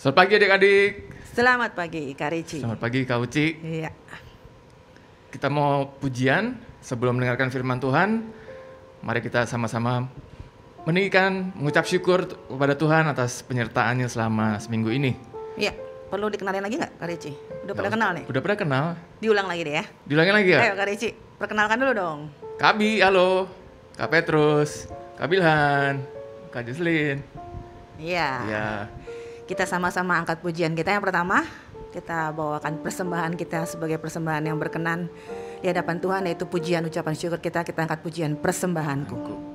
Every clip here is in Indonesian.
Selamat pagi adik-adik. Selamat pagi Kak Ricci. Selamat pagi Kak Uci. Iya. Kita mau pujian sebelum mendengarkan firman Tuhan. Mari kita sama-sama meninggikan, mengucap syukur kepada Tuhan atas penyertaannya selama seminggu ini. Iya. Perlu dikenalin lagi nggak Kak Ricci? Udah pada kenal nih? Udah pada kenal. Diulang lagi deh ya. Diulangi lagi ya? Ayo Kak Ricci, perkenalkan dulu dong. Kak Abi, halo. Kak Petrus, Kak Bilhan, Kak Jesslyn. Iya. Iya. Kita sama-sama angkat pujian kita. Yang pertama, kita bawakan persembahan kita sebagai persembahan yang berkenan di hadapan Tuhan, yaitu pujian ucapan syukur kita. Kita angkat pujian persembahanku.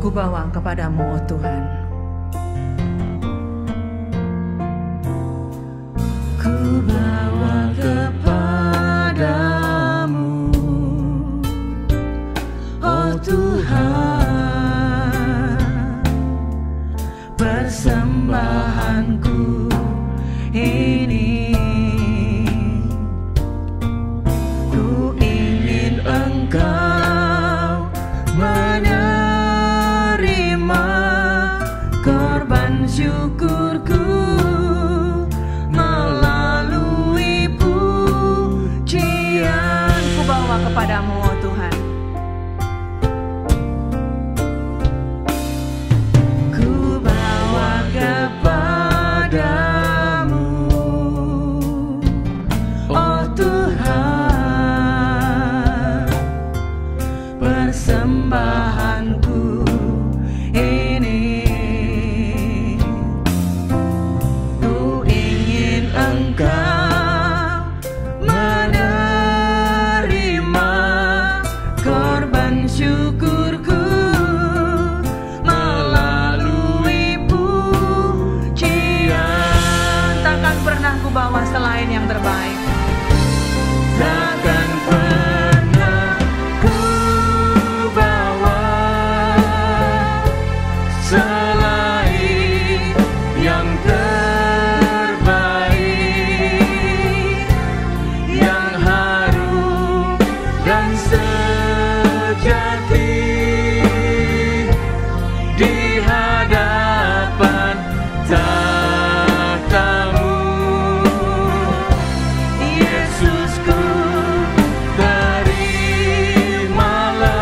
Ku bawa kepadamu, oh Tuhan. Ku bawa kepadamu, oh Tuhan, persembahanku ini. Ku ingin Engkau korban syukurku melalui pujian. Ku bawa kepadamu, oh Tuhan. Ku bawa kepadamu, oh Tuhan, persembahanku ini. Selain yang terbaik, takkan pernah ku bawa selain yang terbaik, yang harum dan sejati di hadapan tahta-Mu. Terimalah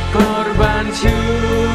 korban syukur.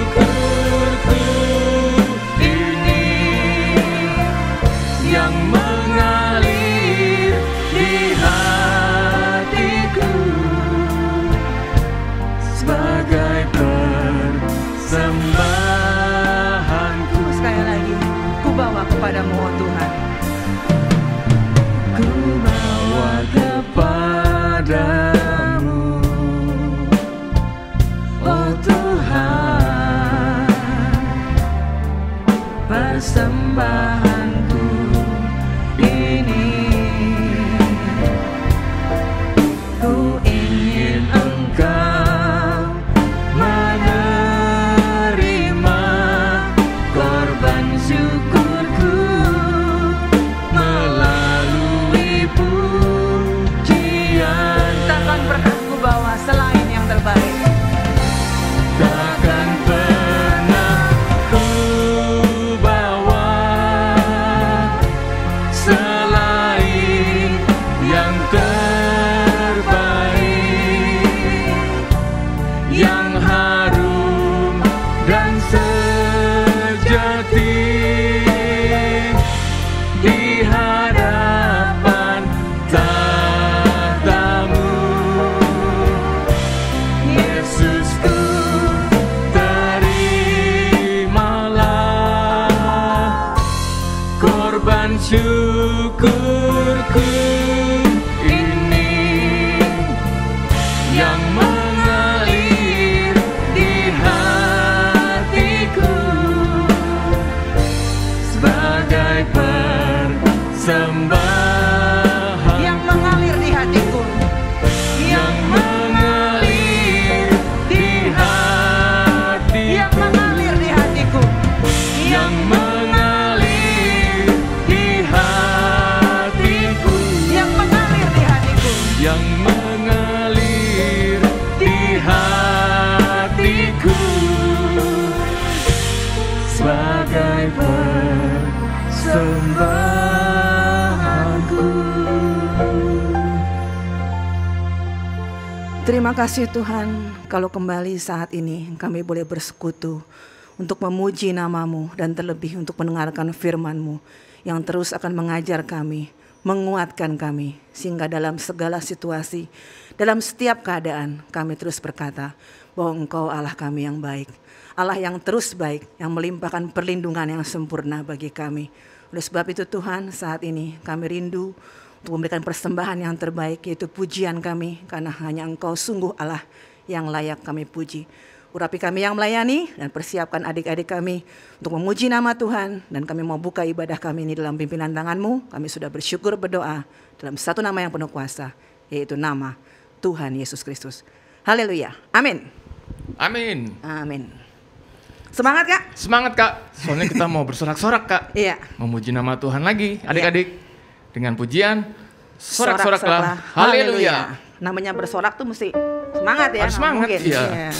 Terima kasih Tuhan, kalau kembali saat ini kami boleh bersekutu untuk memuji nama-Mu dan terlebih untuk mendengarkan firman-Mu yang terus akan mengajar kami, menguatkan kami, sehingga dalam segala situasi, dalam setiap keadaan kami terus berkata bahwa Engkau Allah kami yang baik, Allah yang terus baik, yang melimpahkan perlindungan yang sempurna bagi kami. Oleh sebab itu Tuhan, saat ini kami rindu untuk memberikan persembahan yang terbaik, yaitu pujian kami, karena hanya Engkau sungguh Allah yang layak kami puji. Urapi kami yang melayani dan persiapkan adik-adik kami untuk memuji nama Tuhan, dan kami mau buka ibadah kami ini dalam pimpinan tangan-Mu. Kami sudah bersyukur berdoa dalam satu nama yang penuh kuasa, yaitu nama Tuhan Yesus Kristus. Haleluya. Amin. Amin. Amin. Semangat Kak? Semangat Kak, soalnya kita mau bersorak-sorak Kak. Iya. Memuji nama Tuhan lagi, adik-adik. Dengan pujian, sorak-soraklah, haleluya. Namanya bersorak tuh mesti semangat ya. Harus semangat, mungkin. iya. Iya.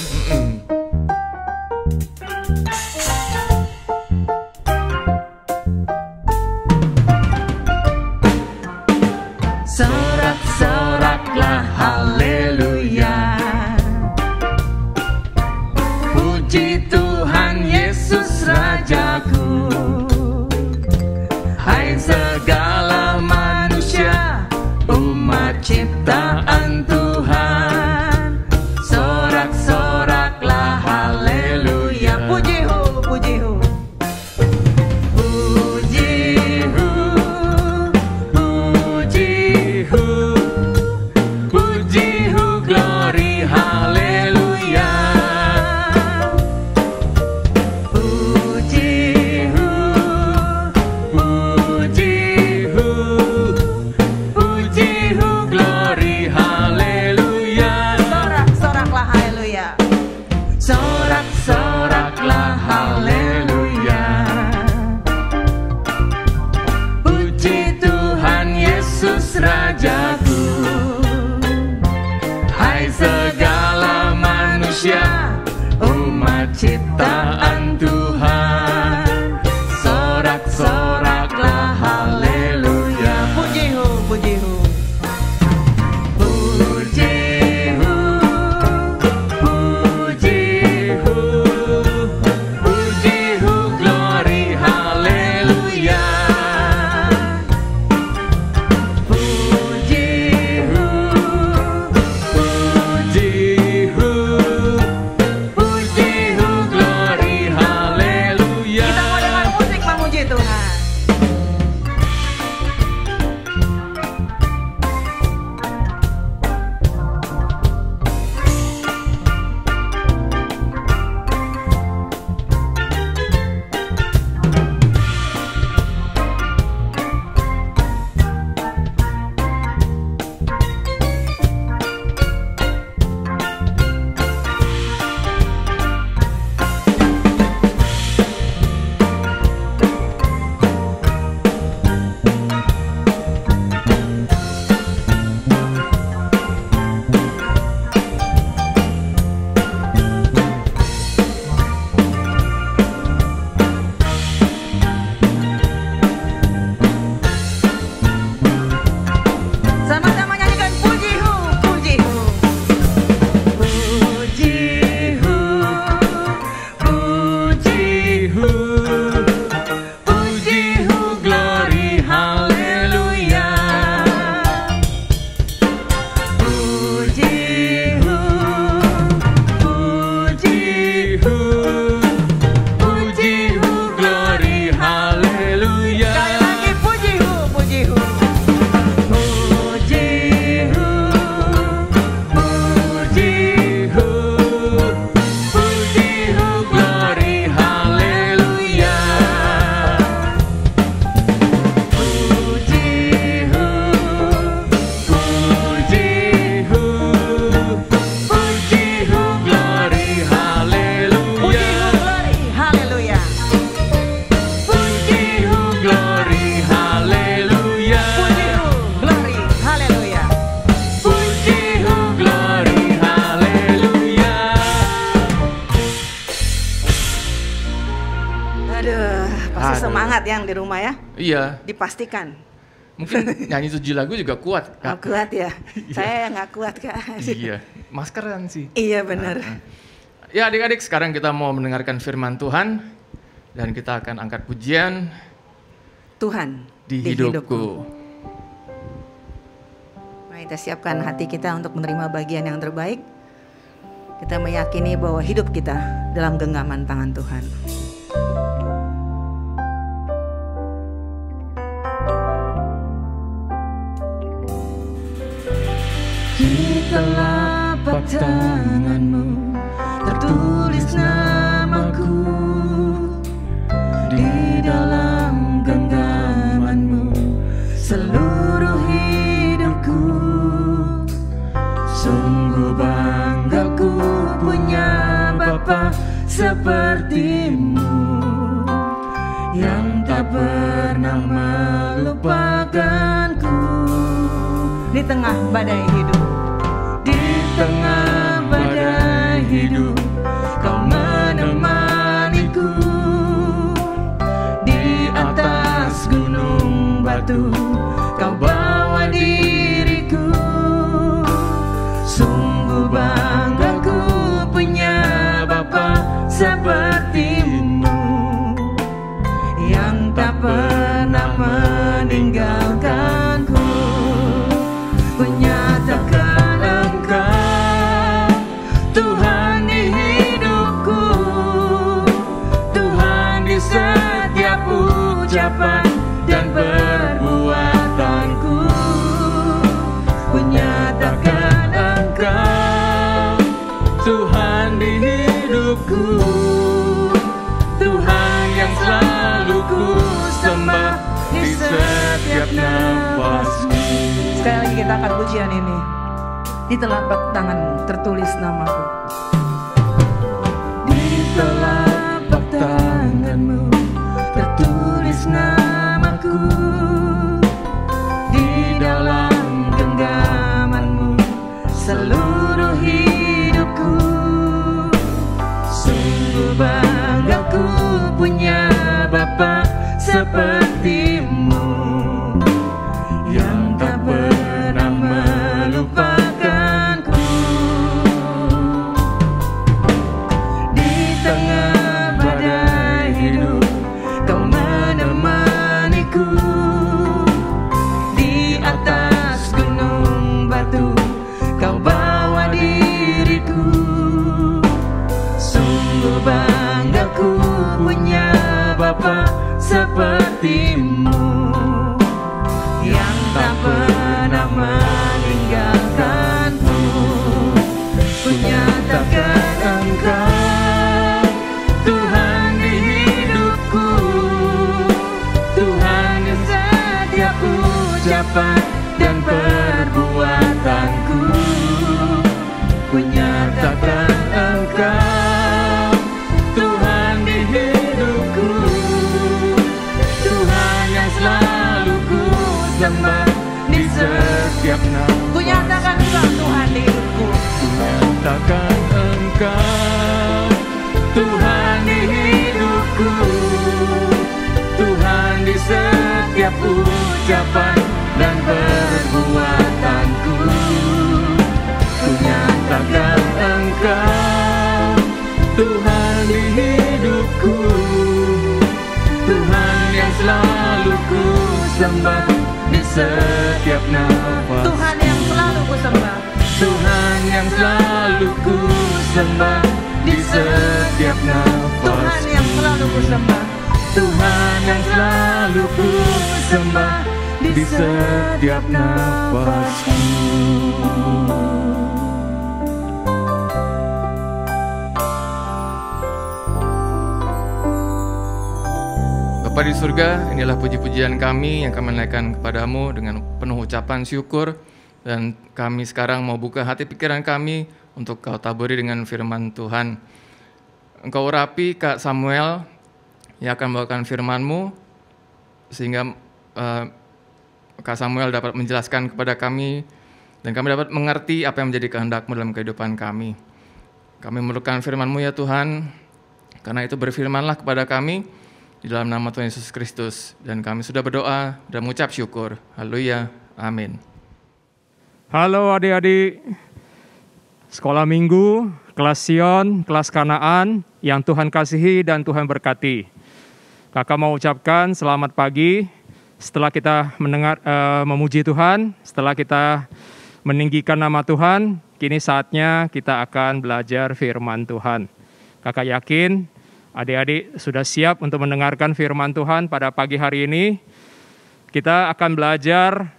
Sorak-soraklah, haleluya. Puji Tuhan Yesus Rajaku. Hai segala manusia, umat ciptaan Tuhan, sorak-soraklah, haleluya. Puji-hu, puji-hu. Puji-hu, puji-hu, puji-hu, glory, haleluya. Puji-hu, puji-hu, puji-hu, glory, haleluya. Sorak-soraklah, haleluya. Sorak-soraklah, haleluya. Puji Tuhan Yesus Rajaku. Hai segala manusia, umat ciptaan Tuhan, sorak-soraklah, haleluya. Puji-hu, puji-hu. Puji-hu, puji-hu, puji-hu, glory, haleluya. Puji-hu, puji-hu, puji-hu, glory, haleluya. Kita mau dengar musik memuji Tuhan. Sama-sama nyanyikan puji-hu, puji-hu. Puji-hu, puji-hu, puji-hu, glory, haleluya. Puji-hu, puji-hu, puji-hu, glory, haleluya. Sekali lagi puji-hu, puji-hu. Puji-hu, puji-hu, puji-hu, glory, haleluya. Puji-hu, puji-hu, puji-hu, glory, haleluya. Puji-hu, glory, haleluya. Puji-hu, glory, haleluya. Puji-hu, glory, haleluya. Aduh, pasti Aduh. semangat yang di rumah ya. Iya, Dipastikan. Mungkin nyanyi 7 lagu juga kuat, Oh, Kak. kuat ya? Saya nggak kuat, Kak. Iya, maskeran sih. Iya benar. Ya adik-adik, sekarang kita mau mendengarkan firman Tuhan dan kita akan angkat pujian Tuhan di hidupku. Mari kita siapkan hati kita untuk menerima bagian yang terbaik. Kita meyakini bahwa hidup kita dalam genggaman tangan Tuhan. Di telapak tangan-Mu tertulis namaku, di dalam genggaman-Mu seluruh hidupku. Sungguh bangga ku punya Bapa seperti-Mu, yang tak pernah melupakanku. Di tengah badai hidup, Di tengah badai hidup Kau menemaniku, di atas gunung batu Kau bawa diriku. Sungguh bangga ku punya Bapa seperti-Mu, yang tak pernah meninggalkanku. Kunyatakan Engkau Tuhan di hidupku, Tuhan di setiap ucapan dan perbuatanku. Kunyatakan Engkau Tuhan di hidupku, Tuhan yang selalu ku sembah di setiap nafasku. sekali lagi kita akan pujian ini. Di telapak tangan-Mu tertulis namaku. Di telapak tangan-Mu tertulis namaku, di dalam genggaman-Mu seluruh hidupku. Sungguh bangga ku punya Bapa seperti-Mu, yang tak pernah melupakanku. Di tengah badai hidup Kau menemaniku, di atas gunung batu Kau bawa diriku. Sungguh bangga ku punya Bapa seperti-Mu, yang tak pernah meninggalkanku. Kunyatakan Engkau Tuhan di hidupku, Tuhan di setiap ucapan dan perbuatanku. Kunyatakan Engkau Tuhan di hidupku, Tuhan yang selalu ku sembah di setiap nafas. Kunyatakan Engkau Tuhan di hidupku. Kunyatakan Engkau Tuhan di hidupku, Tuhan di setiap ucapan dan perbuatanku. Kunyatakan Engkau Tuhan di hidupku, Tuhan yang selalu ku sembah di setiap nafas. Tuhan yang selalu ku sembah. Tuhan yang selalu ku sembah di setiap nafas. Tuhan yang selalu ku sembah. Tuhan yang selalu ku sembah di setiap nafasku. Bapa di surga, inilah puji-pujian kami yang kami naikkan kepadamu dengan penuh ucapan syukur. Dan kami sekarang mau buka hati pikiran kami untuk Kau taburi dengan firman Tuhan. Engkau urapi Kak Samuel yang akan membawakan firman-Mu, sehingga Kak Samuel dapat menjelaskan kepada kami dan kami dapat mengerti apa yang menjadi kehendak-Mu dalam kehidupan kami. Kami memerlukan firman-Mu ya Tuhan, karena itu berfirmanlah kepada kami Di dalam nama Tuhan Yesus Kristus. Dan kami sudah berdoa dan mengucap syukur. Haleluya. Amin. Halo adik-adik, sekolah minggu, kelas Sion, kelas Kanaan, yang Tuhan kasihi dan Tuhan berkati. Kakak mau ucapkan selamat pagi. Setelah kita memuji Tuhan, setelah kita meninggikan nama Tuhan, kini saatnya kita akan belajar firman Tuhan. Kakak yakin adik-adik sudah siap untuk mendengarkan firman Tuhan pada pagi hari ini. Kita akan belajar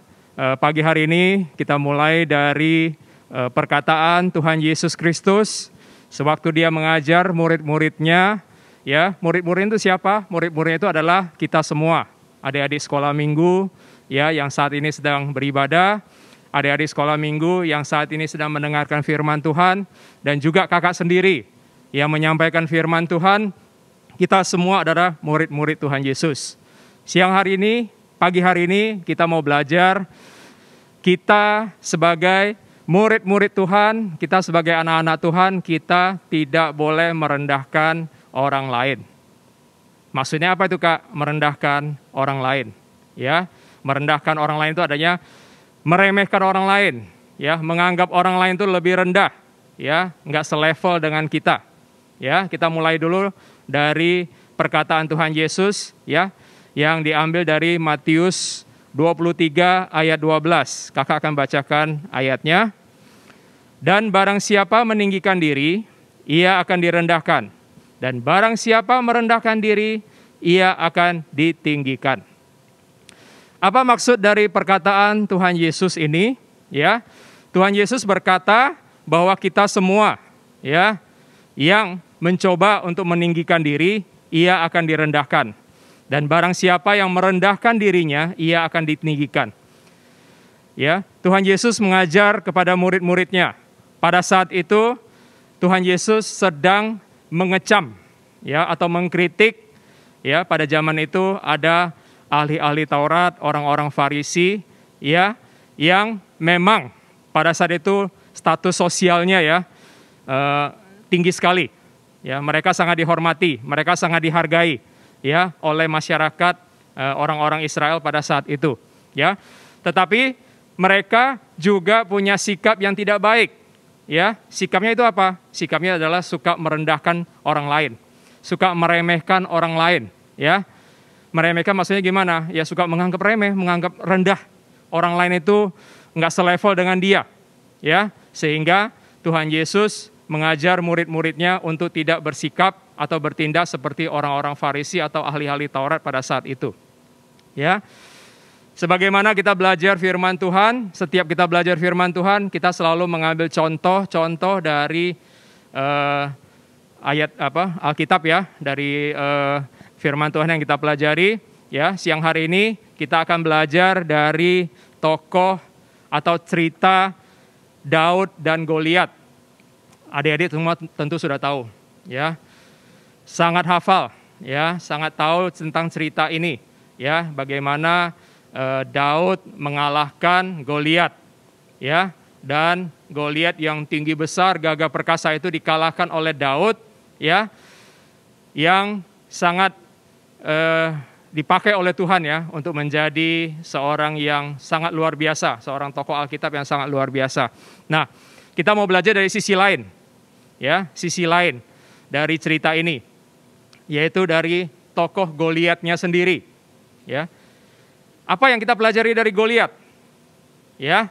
pagi hari ini, kita mulai dari perkataan Tuhan Yesus Kristus sewaktu dia mengajar murid-muridnya. Ya, murid-murid itu siapa? Murid-murid itu adalah kita semua, adik-adik sekolah minggu ya yang saat ini sedang beribadah, adik-adik sekolah minggu yang saat ini sedang mendengarkan firman Tuhan, dan juga kakak sendiri yang menyampaikan firman Tuhan. Kita semua adalah murid-murid Tuhan Yesus. Siang hari ini, pagi hari ini kita mau belajar, kita sebagai murid-murid Tuhan, kita sebagai anak-anak Tuhan, kita tidak boleh merendahkan orang lain. Maksudnya apa itu Kak? Merendahkan orang lain. Ya, merendahkan orang lain itu adanya meremehkan orang lain. Ya, menganggap orang lain itu lebih rendah. Ya, nggak selevel dengan kita. Ya, kita mulai dulu dari perkataan Tuhan Yesus, ya, yang diambil dari Matius 23 ayat 12. Kakak akan bacakan ayatnya. Dan barang siapa meninggikan diri, ia akan direndahkan. Dan barang siapa merendahkan diri, ia akan ditinggikan. Apa maksud dari perkataan Tuhan Yesus ini? Ya, Tuhan Yesus berkata bahwa kita semua, ya, yang mencoba untuk meninggikan diri, ia akan direndahkan. Dan barang siapa yang merendahkan dirinya, ia akan ditinggikan. Ya, Tuhan Yesus mengajar kepada murid-muridnya. Pada saat itu Tuhan Yesus sedang mengecam, ya, atau mengkritik. Ya, pada zaman itu ada ahli-ahli Taurat, orang-orang Farisi, ya, yang memang pada saat itu status sosialnya ya tinggi sekali. Ya, mereka sangat dihormati, mereka sangat dihargai, ya, oleh masyarakat orang-orang Israel pada saat itu. Ya, tetapi mereka juga punya sikap yang tidak baik. Ya, sikapnya itu apa? Sikapnya adalah suka merendahkan orang lain, suka meremehkan orang lain. Ya, meremehkan maksudnya gimana? Ya, suka menganggap remeh, menganggap rendah orang lain itu nggak selevel dengan dia. Ya, sehingga Tuhan Yesus mengajar murid-muridnya untuk tidak bersikap atau bertindak seperti orang-orang Farisi atau ahli-ahli Taurat pada saat itu. Ya, sebagaimana kita belajar firman Tuhan, setiap kita belajar firman Tuhan, kita selalu mengambil contoh-contoh dari ayat Alkitab ya, dari firman Tuhan yang kita pelajari. Ya, siang hari ini kita akan belajar dari tokoh atau cerita Daud dan Goliat. Adik-adik semua tentu sudah tahu, ya, sangat hafal, ya, sangat tahu tentang cerita ini, ya, bagaimana Daud mengalahkan Goliat, ya, dan Goliat yang tinggi besar, gagah perkasa itu dikalahkan oleh Daud, ya, yang sangat dipakai oleh Tuhan ya untuk menjadi seorang yang sangat luar biasa, seorang tokoh Alkitab yang sangat luar biasa. Nah, kita mau belajar dari sisi lain, ya, sisi lain dari cerita ini, yaitu dari tokoh Goliatnya sendiri, ya. Apa yang kita pelajari dari Goliat? Ya,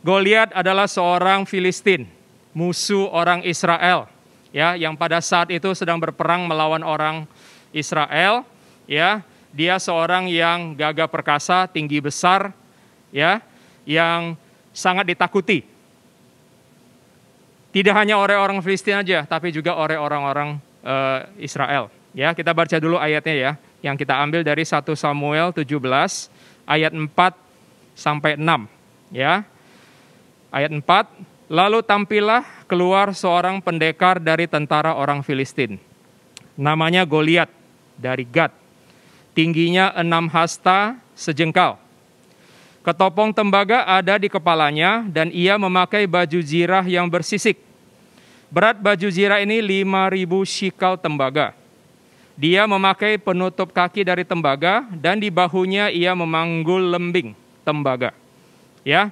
Goliat adalah seorang Filistin, musuh orang Israel, ya, yang pada saat itu sedang berperang melawan orang Israel, ya. Dia seorang yang gagah perkasa, tinggi besar, ya, yang sangat ditakuti. Tidak hanya oleh orang Filistin aja, tapi juga oleh orang-orang Israel. Ya, kita baca dulu ayatnya ya, yang kita ambil dari 1 Samuel 17 ayat 4 sampai 6, ya. Ayat 4, lalu tampillah keluar seorang pendekar dari tentara orang Filistin. Namanya Goliat dari Gad. Tingginya 6 hasta sejengkal. Ketopong tembaga ada di kepalanya dan ia memakai baju zirah yang bersisik. Berat baju zirah ini 5.000 shikal tembaga. Dia memakai penutup kaki dari tembaga dan di bahunya ia memanggul lembing tembaga. Ya.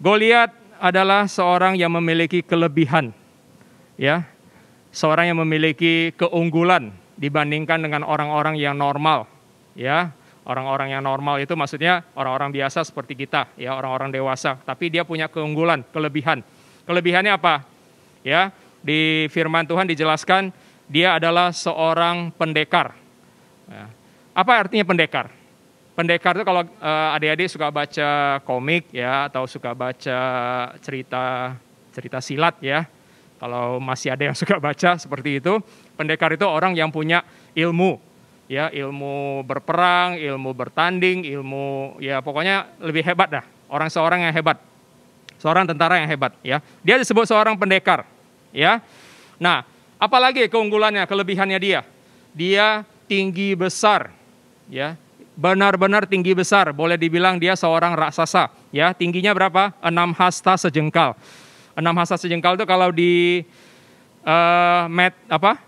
Goliat adalah seorang yang memiliki kelebihan. Ya. Seorang yang memiliki keunggulan dibandingkan dengan orang-orang yang normal. Ya. Orang-orang yang normal itu maksudnya orang-orang biasa seperti kita, ya, orang-orang dewasa, tapi dia punya keunggulan, kelebihan. Kelebihannya apa? Ya, di firman Tuhan dijelaskan dia adalah seorang pendekar. Ya. Apa artinya pendekar? Pendekar itu kalau adik-adik suka baca komik ya atau suka baca cerita silat ya. Kalau masih ada yang suka baca seperti itu, pendekar itu orang yang punya ilmu. Ya, ilmu berperang, ilmu bertanding, ilmu ya pokoknya lebih hebat dah. Seorang yang hebat. Seorang tentara yang hebat ya. Dia disebut seorang pendekar ya. Nah, apalagi keunggulannya, kelebihannya dia? Dia tinggi besar ya. Benar-benar tinggi besar, boleh dibilang dia seorang raksasa ya. Tingginya berapa? 6 hasta sejengkal. 6 hasta sejengkal itu kalau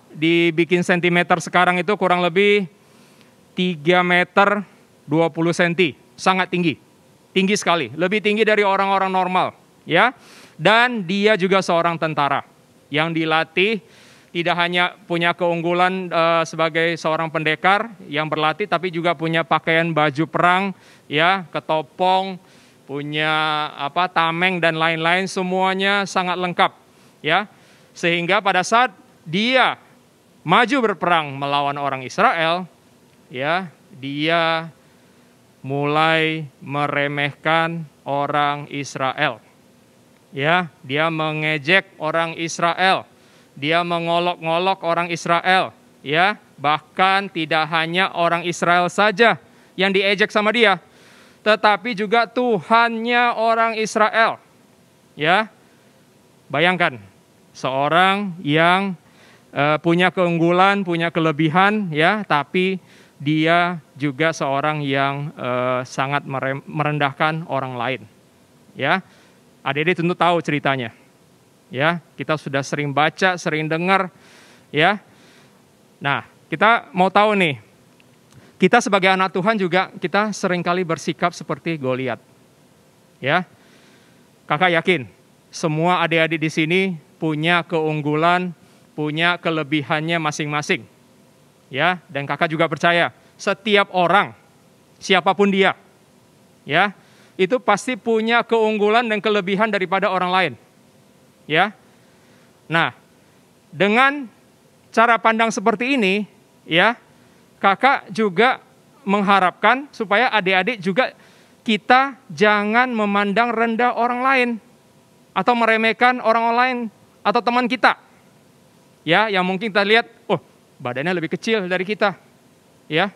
dibikin sentimeter sekarang itu kurang lebih 3 meter 20 cm. Sangat tinggi. Tinggi sekali, lebih tinggi dari orang-orang normal ya. Dan dia juga seorang tentara yang dilatih, tidak hanya punya keunggulan sebagai seorang pendekar yang berlatih, tapi juga punya pakaian baju perang, ya, ketopong, punya tameng dan lain-lain, semuanya sangat lengkap, ya. Sehingga pada saat dia maju berperang melawan orang Israel, ya, dia mulai meremehkan orang Israel, ya, dia mengejek orang Israel. Dia mengolok-ngolok orang Israel, ya. Bahkan tidak hanya orang Israel saja yang diejek sama dia, tetapi juga Tuhannya orang Israel, ya. Bayangkan, seorang yang punya keunggulan, punya kelebihan, ya, tapi dia juga seorang yang sangat merendahkan orang lain, ya. Adik-adik tentu tahu ceritanya. Ya, kita sudah sering baca, sering dengar, ya. Nah, kita mau tahu nih, kita sebagai anak Tuhan juga kita seringkali bersikap seperti Goliat, ya. Kakak yakin semua adik-adik di sini punya keunggulan, punya kelebihannya masing-masing, ya. Dan kakak juga percaya setiap orang, siapapun dia, ya, itu pasti punya keunggulan dan kelebihan daripada orang lain. Ya, nah, dengan cara pandang seperti ini, ya, kakak juga mengharapkan supaya adik-adik juga kita jangan memandang rendah orang lain atau meremehkan orang lain atau teman kita, ya, yang mungkin kita lihat, oh, badannya lebih kecil dari kita, ya,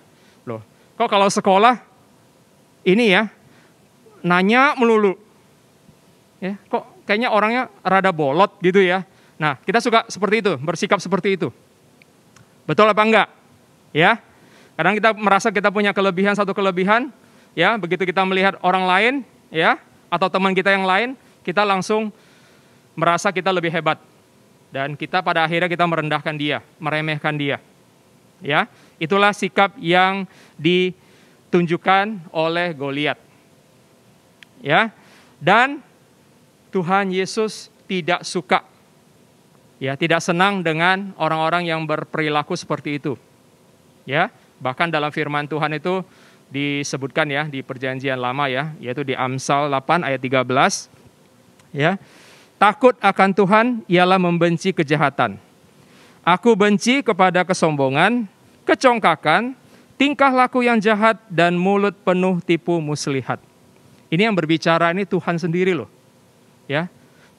loh, kok kalau sekolah ini ya nanya melulu, ya, kok kayaknya orangnya rada bolot gitu ya. Nah, kita suka seperti itu, bersikap seperti itu. Betul apa enggak? Ya. Kadang kita merasa kita punya kelebihan, satu kelebihan, ya, begitu kita melihat orang lain, ya, atau teman kita yang lain, kita langsung merasa kita lebih hebat. Dan kita pada akhirnya kita merendahkan dia, meremehkan dia. Ya. Itulah sikap yang ditunjukkan oleh Goliat. Ya. Dan Tuhan Yesus tidak suka, ya, tidak senang dengan orang-orang yang berperilaku seperti itu, ya. Bahkan dalam firman Tuhan itu disebutkan ya di Perjanjian Lama ya, yaitu di Amsal 8 ayat 13, ya. Takut akan Tuhan ialah membenci kejahatan. Aku benci kepada kesombongan, kecongkakan, tingkah laku yang jahat dan mulut penuh tipu muslihat. Ini yang berbicara ini Tuhan sendiri loh. Ya,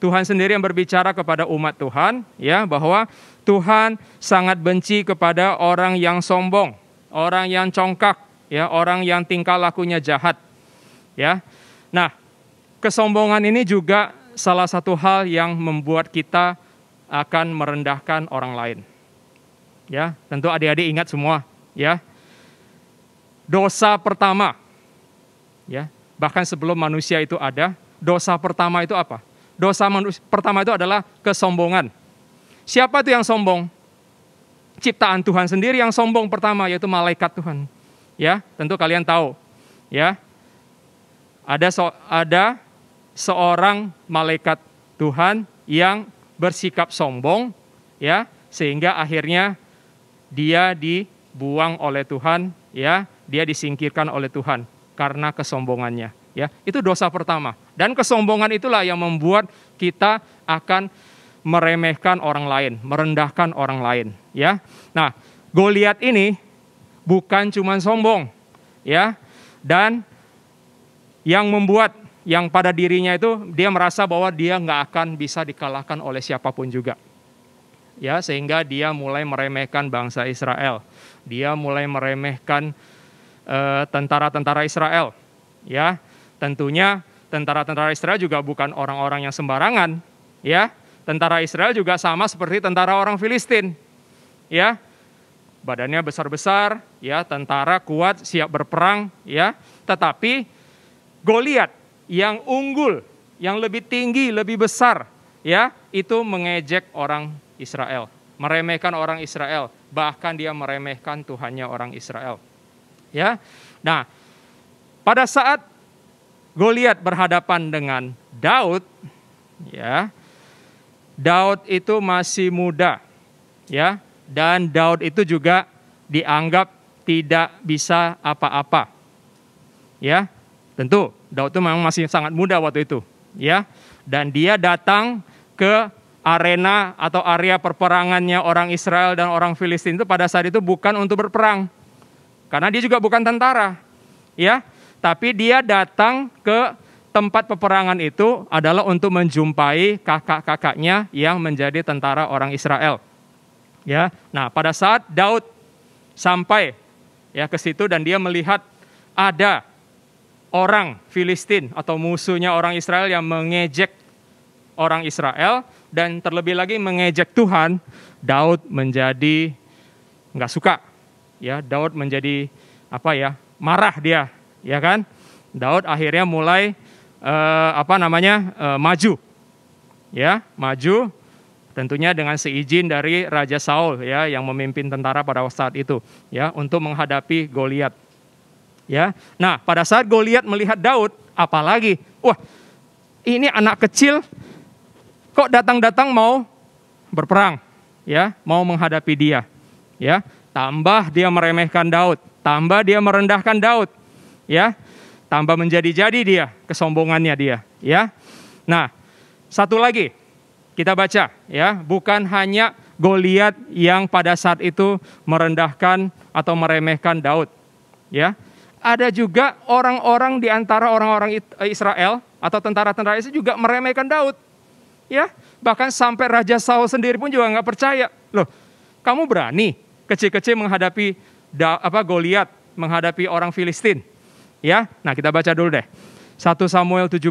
Tuhan sendiri yang berbicara kepada umat Tuhan, ya, bahwa Tuhan sangat benci kepada orang yang sombong, orang yang congkak, ya, orang yang tingkah lakunya jahat, ya. Nah, kesombongan ini juga salah satu hal yang membuat kita akan merendahkan orang lain. Ya, tentu adik-adik ingat semua, ya. Dosa pertama, ya, bahkan sebelum manusia itu ada, dosa pertama itu apa? Dosa pertama itu adalah kesombongan. Siapa itu yang sombong? ciptaan Tuhan sendiri yang sombong pertama, yaitu malaikat Tuhan. Ya, tentu kalian tahu. Ya, ada seorang malaikat Tuhan yang bersikap sombong, ya, sehingga akhirnya dia dibuang oleh Tuhan, ya, dia disingkirkan oleh Tuhan karena kesombongannya. Ya, itu dosa pertama. Dan kesombongan itulah yang membuat kita akan meremehkan orang lain, merendahkan orang lain. Ya, nah, Goliat ini bukan cuma sombong, ya, dan yang membuat yang pada dirinya itu dia merasa bahwa dia nggak akan bisa dikalahkan oleh siapapun juga. Ya, sehingga dia mulai meremehkan bangsa Israel. Dia mulai meremehkan tentara-tentara Israel. Ya, tentunya tentara-tentara Israel juga bukan orang-orang yang sembarangan. Ya, tentara Israel juga sama seperti tentara orang Filistin. Ya, badannya besar-besar, ya, tentara kuat, siap berperang. Ya, tetapi Goliat yang unggul, yang lebih tinggi, lebih besar, ya, itu mengejek orang Israel, meremehkan orang Israel, bahkan dia meremehkan Tuhannya orang Israel. Ya, nah, pada saat Goliat berhadapan dengan Daud, ya, Daud itu masih muda, ya, dan Daud itu juga dianggap tidak bisa apa-apa, ya. Tentu Daud itu memang masih sangat muda waktu itu, ya. Dan dia datang ke arena atau area perperangannya orang Israel dan orang Filistin itu pada saat itu bukan untuk berperang. Karena dia juga bukan tentara, ya. Tapi dia datang ke tempat peperangan itu adalah untuk menjumpai kakak-kakaknya yang menjadi tentara orang Israel. Ya. Nah, pada saat Daud sampai, ya, ke situ dan dia melihat ada orang Filistin atau musuhnya orang Israel yang mengejek orang Israel dan terlebih lagi mengejek Tuhan, Daud menjadi nggak suka. Ya, Daud menjadi marah dia, ya kan? Daud akhirnya mulai maju, ya, maju. Tentunya dengan seizin dari Raja Saul, ya, yang memimpin tentara pada saat itu, ya, untuk menghadapi Goliat. Ya, nah, pada saat Goliat melihat Daud, apalagi, wah, ini anak kecil kok datang-datang mau berperang, ya, mau menghadapi dia, ya. Tambah dia meremehkan Daud, tambah dia merendahkan Daud, ya, tambah menjadi-jadi dia kesombongannya dia, ya. Nah, satu lagi kita baca, ya, bukan hanya Goliat yang pada saat itu merendahkan atau meremehkan Daud, ya. Ada juga orang-orang di antara orang-orang Israel atau tentara-tentara Israel juga meremehkan Daud. Ya, bahkan sampai Raja Saul sendiri pun juga nggak percaya. Loh, kamu berani kecil-kecil menghadapi Goliat, menghadapi orang Filistin. Ya, nah kita baca dulu deh. 1 Samuel 17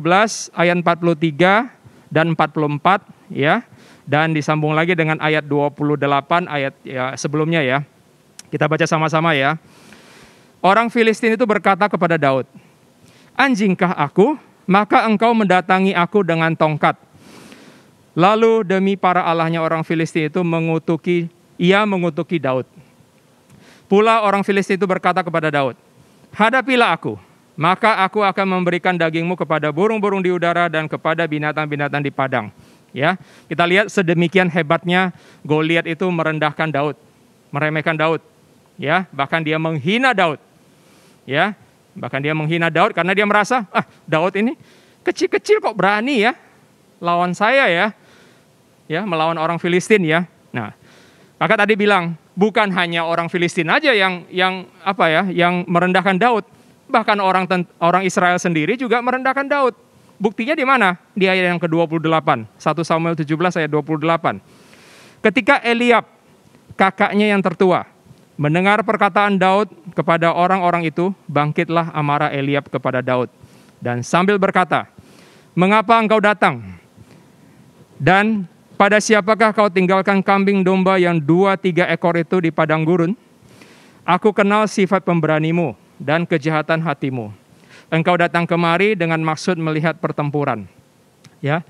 ayat 43 dan 44, ya. Dan disambung lagi dengan ayat 28 ayat, ya, sebelumnya, ya. Kita baca sama-sama, ya. Orang Filistin itu berkata kepada Daud, "Anjingkah aku? Maka engkau mendatangi aku dengan tongkat." Lalu demi para allahnya orang Filistin itu mengutuki Daud. Pula orang Filistin itu berkata kepada Daud, "Hadapilah aku, maka aku akan memberikan dagingmu kepada burung-burung di udara dan kepada binatang-binatang di padang." Ya, kita lihat sedemikian hebatnya Goliat itu merendahkan Daud, meremehkan Daud. Ya, bahkan dia menghina Daud. Ya, bahkan dia menghina Daud karena dia merasa, Daud ini kecil-kecil kok berani, ya, lawan saya, ya. Ya, melawan orang Filistin, ya. Nah, kakak tadi bilang bukan hanya orang Filistin aja yang merendahkan Daud, bahkan orang Israel sendiri juga merendahkan Daud. Buktinya di mana? Di ayat yang ke-28, 1 Samuel 17 ayat 28. Ketika Eliab, kakaknya yang tertua, mendengar perkataan Daud kepada orang-orang itu, bangkitlah amarah Eliab kepada Daud. Dan sambil berkata, "Mengapa engkau datang? Dan pada siapakah kau tinggalkan kambing domba yang 2-3 ekor itu di padang gurun? Aku kenal sifat pemberanimu dan kejahatan hatimu. Engkau datang kemari dengan maksud melihat pertempuran." Ya,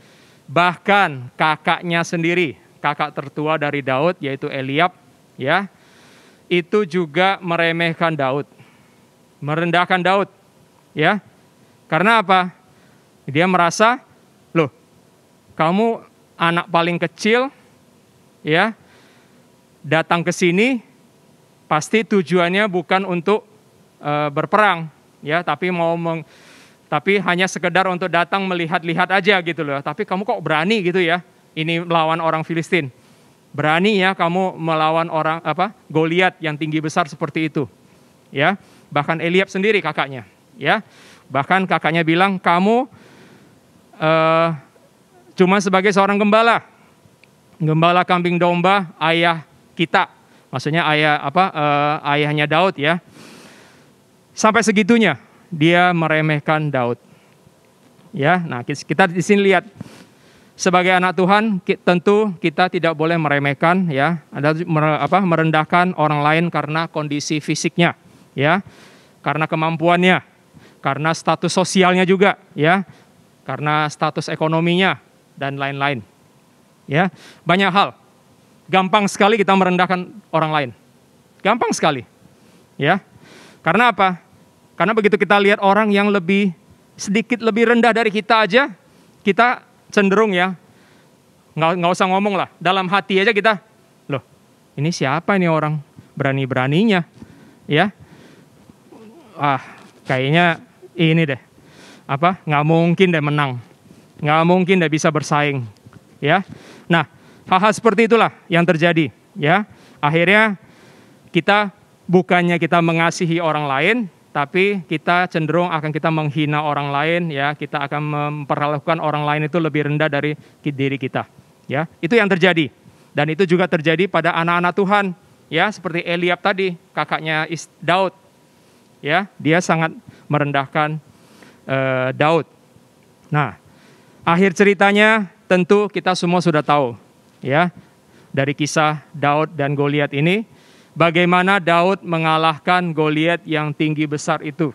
bahkan kakaknya sendiri, kakak tertua dari Daud, yaitu Eliab, ya, itu juga meremehkan Daud, merendahkan Daud, ya. Karena apa? Dia merasa, loh, kamu anak paling kecil, ya, datang ke sini pasti tujuannya bukan untuk berperang, ya, tapi tapi hanya sekedar untuk datang melihat-lihat aja gitu loh. Tapi kamu kok berani gitu ya? Ini melawan orang Filistin. Berani ya kamu melawan orang Goliat yang tinggi besar seperti itu. Ya, bahkan Eliab sendiri kakaknya, ya. Bahkan kakaknya bilang, kamu cuma sebagai seorang gembala kambing domba ayah kita. Maksudnya ayahnya Daud, ya. Sampai segitunya dia meremehkan Daud. Ya, nah kita di sini lihat, sebagai anak Tuhan tentu kita tidak boleh meremehkan, ya, merendahkan orang lain karena kondisi fisiknya, ya, karena kemampuannya, karena status sosialnya juga, ya, karena status ekonominya dan lain-lain. Ya, banyak hal. Gampang sekali kita merendahkan orang lain. Gampang sekali. Ya. Karena apa? Karena begitu kita lihat orang yang sedikit lebih rendah dari kita aja, kita cenderung, ya, nggak usah ngomong lah, dalam hati aja kita, loh, ini siapa ini orang berani-beraninya, ya, kayaknya ini deh, nggak mungkin deh menang, nggak mungkin deh bisa bersaing, ya. Nah, hal-hal seperti itulah yang terjadi, ya. Akhirnya bukannya kita mengasihi orang lain, tapi kita cenderung kita menghina orang lain, ya. Kita akan memperlakukan orang lain itu lebih rendah dari diri kita, ya. Itu yang terjadi, dan itu juga terjadi pada anak-anak Tuhan, ya, seperti Eliab tadi, kakaknya Daud, ya. Dia sangat merendahkan Daud. Nah, akhir ceritanya tentu kita semua sudah tahu, ya, dari kisah Daud dan Goliat ini. Bagaimana Daud mengalahkan Goliat yang tinggi besar itu,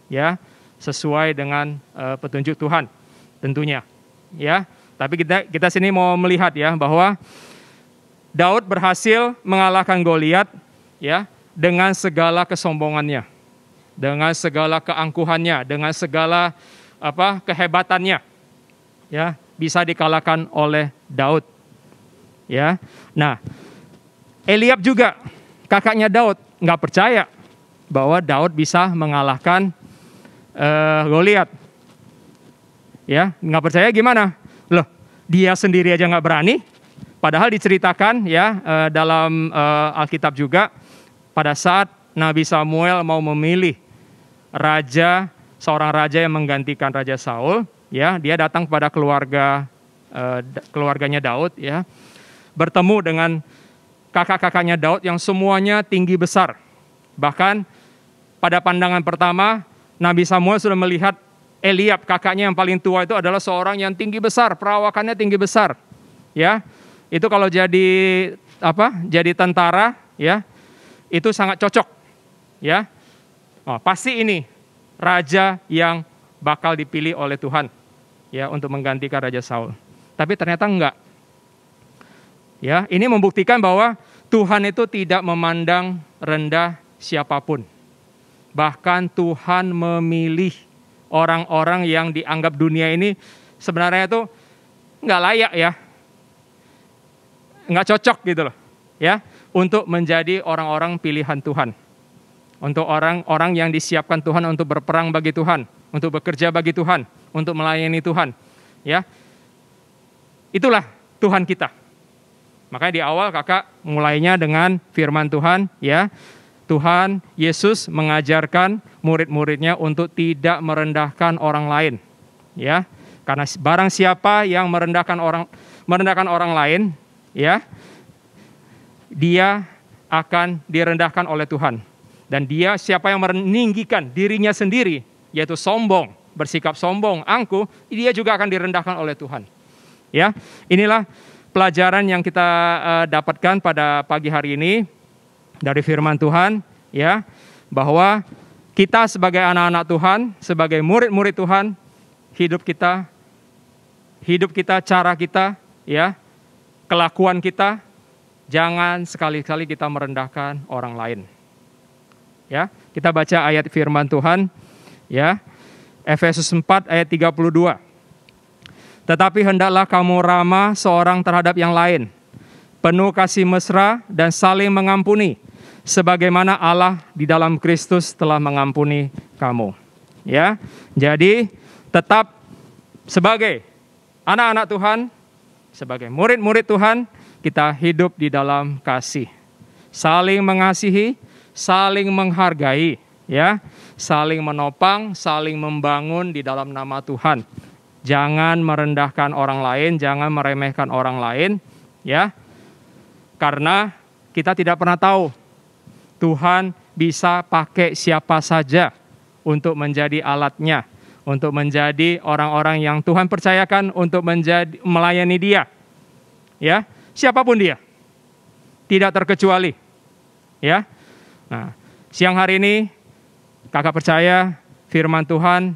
ya, sesuai dengan petunjuk Tuhan tentunya, ya. Tapi kita sini mau melihat, ya, bahwa Daud berhasil mengalahkan Goliat, ya, dengan segala kesombongannya, dengan segala keangkuhannya, dengan segala kehebatannya, ya, bisa dikalahkan oleh Daud, ya. Nah, Eliab juga, kakaknya Daud, nggak percaya bahwa Daud bisa mengalahkan Goliat. Ya, nggak percaya gimana? Loh, dia sendiri aja nggak berani. Padahal diceritakan, ya, dalam Alkitab juga, pada saat Nabi Samuel mau memilih seorang raja yang menggantikan Raja Saul, ya, dia datang kepada keluarganya Daud, ya, bertemu dengan kakak-kakaknya Daud yang semuanya tinggi besar. Bahkan pada pandangan pertama, Nabi Samuel sudah melihat Eliab, kakaknya yang paling tua itu adalah seorang yang tinggi besar, perawakannya tinggi besar. Ya, itu kalau jadi tentara, ya, itu sangat cocok. Ya, pasti ini raja yang bakal dipilih oleh Tuhan, ya, untuk menggantikan Raja Saul. Tapi ternyata enggak. Ya, ini membuktikan bahwa Tuhan itu tidak memandang rendah siapapun. Bahkan Tuhan memilih orang-orang yang dianggap dunia ini sebenarnya itu nggak layak, ya, nggak cocok gitu loh, ya, untuk menjadi orang-orang pilihan Tuhan, untuk orang-orang yang disiapkan Tuhan untuk berperang bagi Tuhan, untuk bekerja bagi Tuhan, untuk melayani Tuhan, ya. Itulah Tuhan kita. Makanya di awal kakak mulainya dengan firman Tuhan, ya. Tuhan Yesus mengajarkan murid-muridnya untuk tidak merendahkan orang lain, ya. Karena barang siapa yang merendahkan orang lain, ya, dia akan direndahkan oleh Tuhan. Dan siapa yang meninggikan dirinya sendiri, yaitu sombong, bersikap sombong, angkuh, dia juga akan direndahkan oleh Tuhan. Ya, inilah pelajaran yang kita dapatkan pada pagi hari ini dari firman Tuhan, ya, bahwa kita sebagai anak-anak Tuhan, sebagai murid-murid Tuhan, hidup kita, cara kita, ya, kelakuan kita, Jangan sekali-kali kita merendahkan orang lain. Ya, kita baca ayat firman Tuhan, ya. Efesus 4 ayat 32. Tetapi hendaklah kamu ramah seorang terhadap yang lain, penuh kasih mesra dan saling mengampuni, sebagaimana Allah di dalam Kristus telah mengampuni kamu. Ya, jadi tetap sebagai anak-anak Tuhan, sebagai murid-murid Tuhan, kita hidup di dalam kasih, saling mengasihi, saling menghargai, ya, saling menopang, saling membangun di dalam nama Tuhan. Jangan merendahkan orang lain, jangan meremehkan orang lain, ya. Karena kita tidak pernah tahu Tuhan bisa pakai siapa saja untuk menjadi alatnya, untuk menjadi orang-orang yang Tuhan percayakan untuk melayani Dia. Ya, siapapun dia. Tidak terkecuali. Ya. Nah, siang hari ini kakak percaya firman Tuhan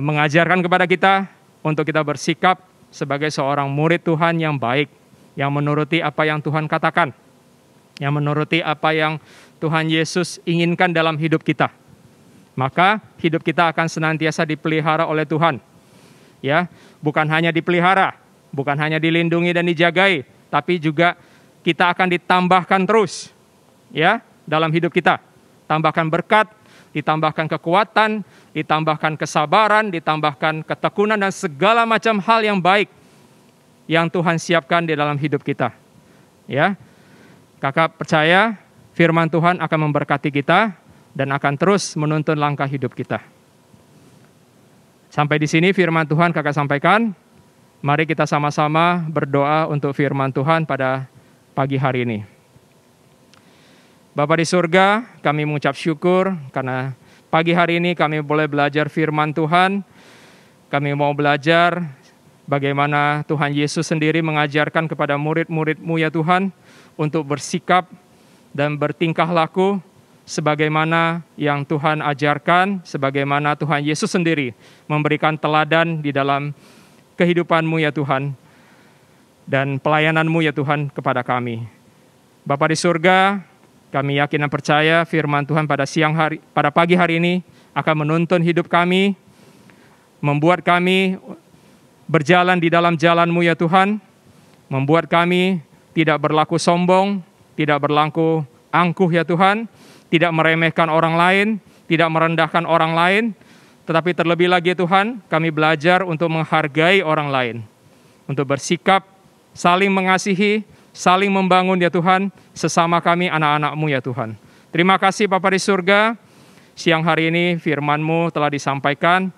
mengajarkan kepada kita untuk kita bersikap sebagai seorang murid Tuhan yang baik, yang menuruti apa yang Tuhan katakan, yang menuruti apa yang Tuhan Yesus inginkan dalam hidup kita. Maka hidup kita akan senantiasa dipelihara oleh Tuhan. Ya, bukan hanya dipelihara, bukan hanya dilindungi dan dijagai, tapi juga kita akan ditambahkan terus, ya, dalam hidup kita. Tambahkan berkat, ditambahkan kekuatan, ditambahkan kesabaran, ditambahkan ketekunan dan segala macam hal yang baik yang Tuhan siapkan di dalam hidup kita. Ya, kakak percaya firman Tuhan akan memberkati kita dan akan terus menuntun langkah hidup kita. Sampai di sini firman Tuhan kakak sampaikan. Mari kita sama-sama berdoa untuk firman Tuhan pada pagi hari ini. Bapa di surga, kami mengucap syukur karena pagi hari ini kami boleh belajar firman Tuhan. Kami mau belajar bagaimana Tuhan Yesus sendiri mengajarkan kepada murid-murid-Mu ya Tuhan untuk bersikap dan bertingkah laku sebagaimana yang Tuhan ajarkan, sebagaimana Tuhan Yesus sendiri memberikan teladan di dalam kehidupan-Mu ya Tuhan dan pelayanan-Mu ya Tuhan kepada kami. Bapa di surga, kami yakin dan percaya firman Tuhan pada pagi hari ini akan menuntun hidup kami, membuat kami berjalan di dalam jalan-Mu ya Tuhan, membuat kami tidak berlaku sombong, tidak berlaku angkuh ya Tuhan, tidak meremehkan orang lain, tidak merendahkan orang lain, tetapi terlebih lagi Tuhan, kami belajar untuk menghargai orang lain, untuk bersikap, saling mengasihi, saling membangun ya Tuhan, sesama kami anak-anak-Mu ya Tuhan. Terima kasih Bapa di surga, siang hari ini firman-Mu telah disampaikan.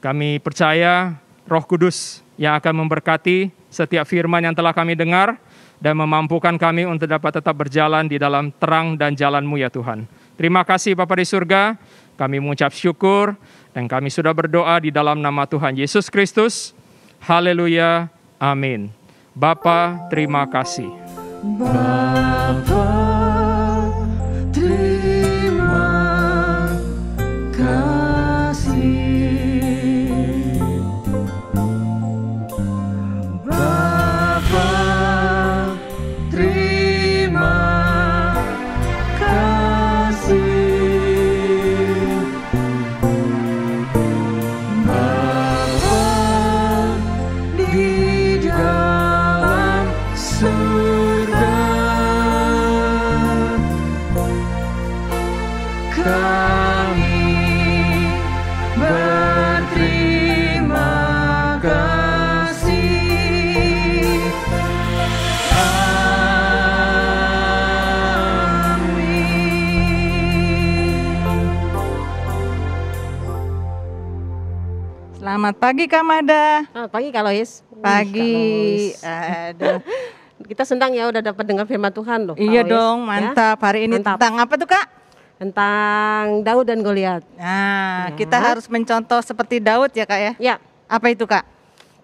Kami percaya Roh Kudus yang akan memberkati setiap firman yang telah kami dengar dan memampukan kami untuk dapat tetap berjalan di dalam terang dan jalan-Mu ya Tuhan. Terima kasih Bapa di surga, kami mengucap syukur dan kami sudah berdoa di dalam nama Tuhan Yesus Kristus. Haleluya, amin. Bapa, terima kasih. Bapa, terima kasih. Bapa, terima kasih. Bapa di dalam surga, kami berterima kasih. Selamat pagi Kak Mada. Selamat pagi Kak Lois. Pagi. Aduh. Kita senang ya udah dapat dengar firman Tuhan loh. Kak Iya Lois. dong, mantap. Hari ini Mantap. tentang apa tuh Kak? Tentang Daud dan Goliat. Nah, Ya. kita harus mencontoh seperti Daud ya Kak ya. Ya, Apa itu Kak?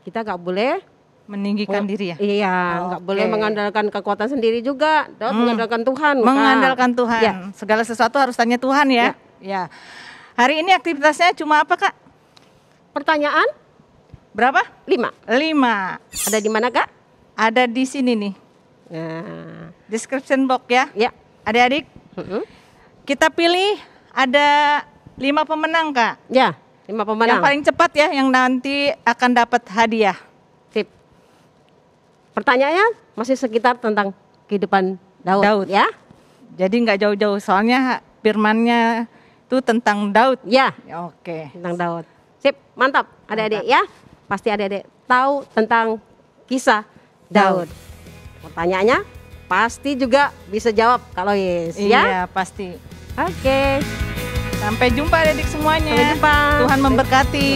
kita nggak boleh Meninggikan diri ya? Iya, nggak boleh mengandalkan kekuatan sendiri juga. Daud mengandalkan Tuhan. Kak. Mengandalkan Tuhan. Ya. Segala sesuatu harus tanya Tuhan ya. Ya. Hari ini aktivitasnya cuma apa Kak? Pertanyaan Berapa? 5. 5. Ada di mana Kak? ada di sini nih. Nah, Description box ya. ya. Adik-adik, kita pilih ada 5 pemenang, Kak. Ya, 5 Yang pemenang. paling cepat ya, yang nanti akan dapat hadiah. Sip. Pertanyaannya masih sekitar tentang kehidupan Daud, Daud. ya? Jadi nggak jauh-jauh, soalnya firmannya itu tentang Daud. Ya, Oke. tentang Daud. Sip, mantap adik-adik ya. Pasti adik-adik tahu tentang kisah Daud. Pertanyaannya pasti juga bisa jawab kalau yes, ya. Iya, pasti. Oke. Sampai jumpa adik semuanya. Sampai jumpa. Tuhan memberkati.